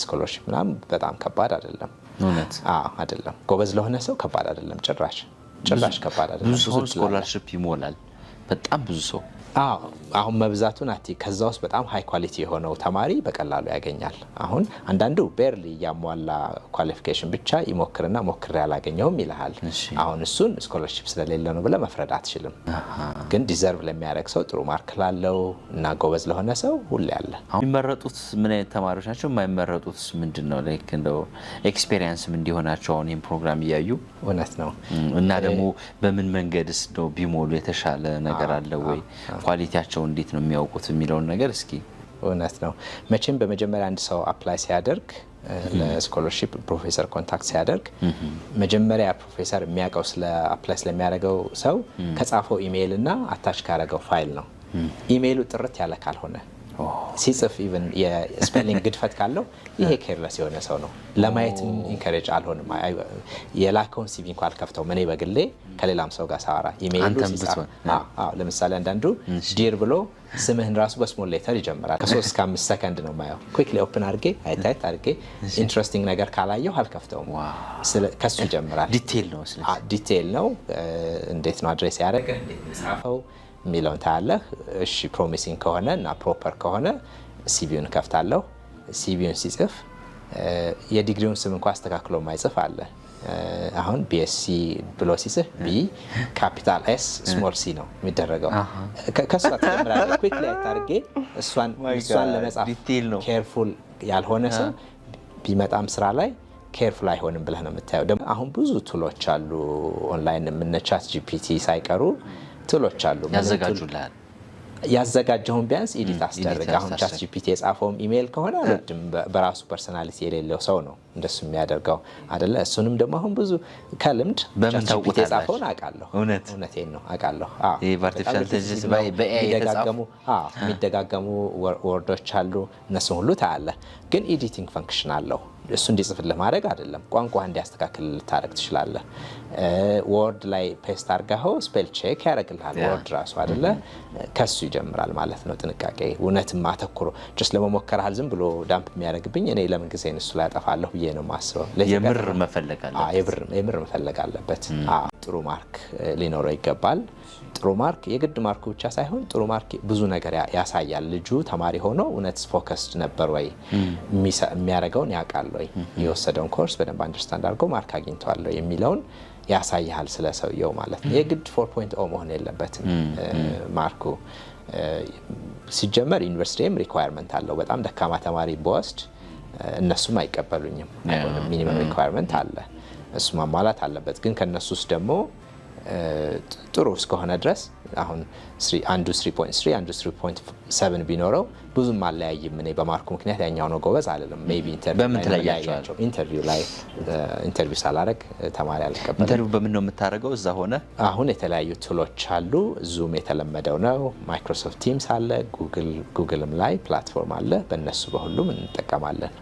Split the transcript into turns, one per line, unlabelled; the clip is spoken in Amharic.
ስኮላርሺፕ ምናምን በጣም ከባድ አይደለም
እውነት
አይደለም ጎበዝ ለሆነ ሰው ከባድ አይደለም ጭራሽ ከባድ አይደለም
ብዙ ስኮላርሺፕ ይሞላል በጣም ብዙ ሰው
አሁን መብዛቱን ከዛ ውስጥ በጣም ሃይ ኳሊቲ የሆነው ተማሪ በቀላሉ ያገኛል አሁን አንዳንዱ ቤርሊ ያሟላ ኳሊፊኬሽን ብቻ ይሞክርና ሞክር ያላገኘውም ይልሃል አሁን እሱን ስኮላርሺፕ ስለሌለ ነው ብለ መፍረድ አትችልም ግን ዲዘርቭ ለሚያደርግ ሰው ጥሩ ማርክ ላለው እና ጎበዝ ለሆነ ሰው ሁሉ ያለ
የሚመረጡት ምን አይነት ተማሪዎች ናቸው የማይመረጡት ምንድነው ላይክ እንደው ኤክስፒሪየንስም እንዲሆናቸው አሁን ይሄን ፕሮግራም ይያዩ
እውነት ነው
እና ደግሞ በምን መንገድስ ነው ቢሞሉ የተሻለ ነገር አለ ወይ ኳሊቲያቸው እንዴት ነው የሚያውቁት የሚለውን ነገር እስኪ
እውነት ነው መቼም በመጀመሪያ አንድ ሰው አፕላይ ሲያደርግ ለስኮላርሺፕ ፕሮፌሰር ኮንታክት ሲያደርግ መጀመሪያ ፕሮፌሰር የሚያውቀው ስለ አፕላይ ስለሚያደርገው ሰው ከጻፈው ኢሜይል እና አታች ካደረገው ፋይል ነው ኢሜይሉ ጥርት ያለ ካልሆነ ሲጽፍ ኢቭን የስፔሊንግ ግድፈት ካለው ይሄ ኬርለስ የሆነ ሰው ነው ለማየት ኢንከሬጅ አልሆንም የላከውን ሲቪ እንኳን አልከፍተው እኔ በግሌ ከሌላም ሰው ጋር ሳወራ ኢሜይሉ ሲጻፍ ለምሳሌ አንዳንዱ ዲር ብሎ ስምህን ራሱ በስሞል ሌተር ይጀምራል ከ3 እስከ 5 ሰከንድ ነው ማየው ኩዊክሊ ኦፕን አድርጌ አይታይት አድርጌ ኢንትረስቲንግ ነገር ካላየው አልከፍተውም ከሱ ይጀምራል ዲቴል ነው እንዴት ነው አድሬስ ያደረገ እንዴት ነው ጻፈው ሚሊዮን ታያለህ እሺ ፕሮሚሲንግ ከሆነ እና ፕሮፐር ከሆነ ሲቪውን ከፍታለሁ ሲቪውን ሲጽፍ የዲግሪውን ስም እንኳን አስተካክሎ ማይጽፍ አለ አሁን ቢኤስሲ ብሎ ሲጽፍ ቢ ካፒታል ኤስ ስሞል ሲ ነው የሚደረገው ከሷ ተጀምራለህ ኩዊክሊ አታርጌ እሷን ለመጻፍ ኬርፉል ያልሆነ ሰው ቢመጣም ስራ ላይ ኬርፉል አይሆንም ብለህ ነው የምታየው ደግሞ አሁን ብዙ ቱሎች አሉ ኦንላይን የምንቻት ጂፒቲ ሳይቀሩ ቱሎች አሉ
ያዘጋጁላል
ያዘጋጀውን ቢያንስ ኤዲት አስደርግ አሁን ቻት ጂፒቲ የጻፈው ኢሜል ከሆነ አለድም በራሱ ፐርሰናሊቲ የሌለው ሰው ነው እንደሱ የሚያደርገው አይደለ እሱንም ደግሞ አሁን ብዙ ከልምድ ቻት ጂፒቲ የጻፈውን አውቃለሁ እውነቴን ነው አውቃለሁ
ይሄ ቨርቲካል ቴንስ በኤአይ
የሚደጋገሙ ወርዶች አሉ እነሱ ሁሉ ታያለ ግን ኤዲቲንግ ፈንክሽን አለው እሱ እንዲጽፍልህ ማድረግ አይደለም ቋንቋ እንዲያስተካክል ልታረግ ትችላለህ ወርድ ላይ ፔስት አድርገው ስፔል ቼክ ያደርግልሃል ወርድ ራሱ አይደለ ከሱ ይጀምራል ማለት ነው ጥንቃቄ እውነትም አተኩሮ just ለመሞከርሃል ዝም ብሎ ዳምፕ የሚያደርግብኝ እኔ ለምን ጊዜ እሱ ላይ አጠፋለሁ ብዬ ነው ማስበው
የምር መፈለግ አለበት
የምር መፈለግ አለበት ጥሩ ማርክ ሊኖረው ይገባል ጥሩ ማርክ የግድ ማርኩ ብቻ ሳይሆን ጥሩ ማርክ ብዙ ነገር ያሳያል ልጁ ተማሪ ሆኖ እውነት ፎከስድ ነበር ወይ የሚያረጋውን ያውቃል ወይ የወሰደውን ኮርስ በደንብ አንደርስታንድ አድርጎ ማርክ አግኝቷል የሚለውን ያሳያል ስለሰውየው ማለት ነው የግድ 4.0 መሆን የለበትም ማርኩ ሲጀመር ዩኒቨርሲቲም ሪኳየርመንት አለው በጣም ደካማ ተማሪ በወስድ እነሱም አይቀበሉኝም ሚኒመም ሪኳየርመንት አለ እሱ ማሟላት አለበት ግን ከነሱስ ደግሞ ጥሩ እስከሆነ ድረስ አሁን አንዱ 3.3 አንዱ 3.7 ቢኖረው ብዙም አለያይም እኔ በማርኩ ምክንያት ያኛው ነው ጎበዝ አይደለም ሜቢ ኢንተርቪው ላይ ኢንተርቪው ሳላረግ ተማሪ አልቀበል
ኢንተርቪው በምን ነው የምታረገው እዛ ሆነ
አሁን የተለያዩ ቱሎች አሉ ዙም የተለመደው ነው ማይክሮሶፍት ቲምስ አለ ጉግልም ላይ ፕላትፎርም አለ በእነሱ በሁሉም እንጠቀማለን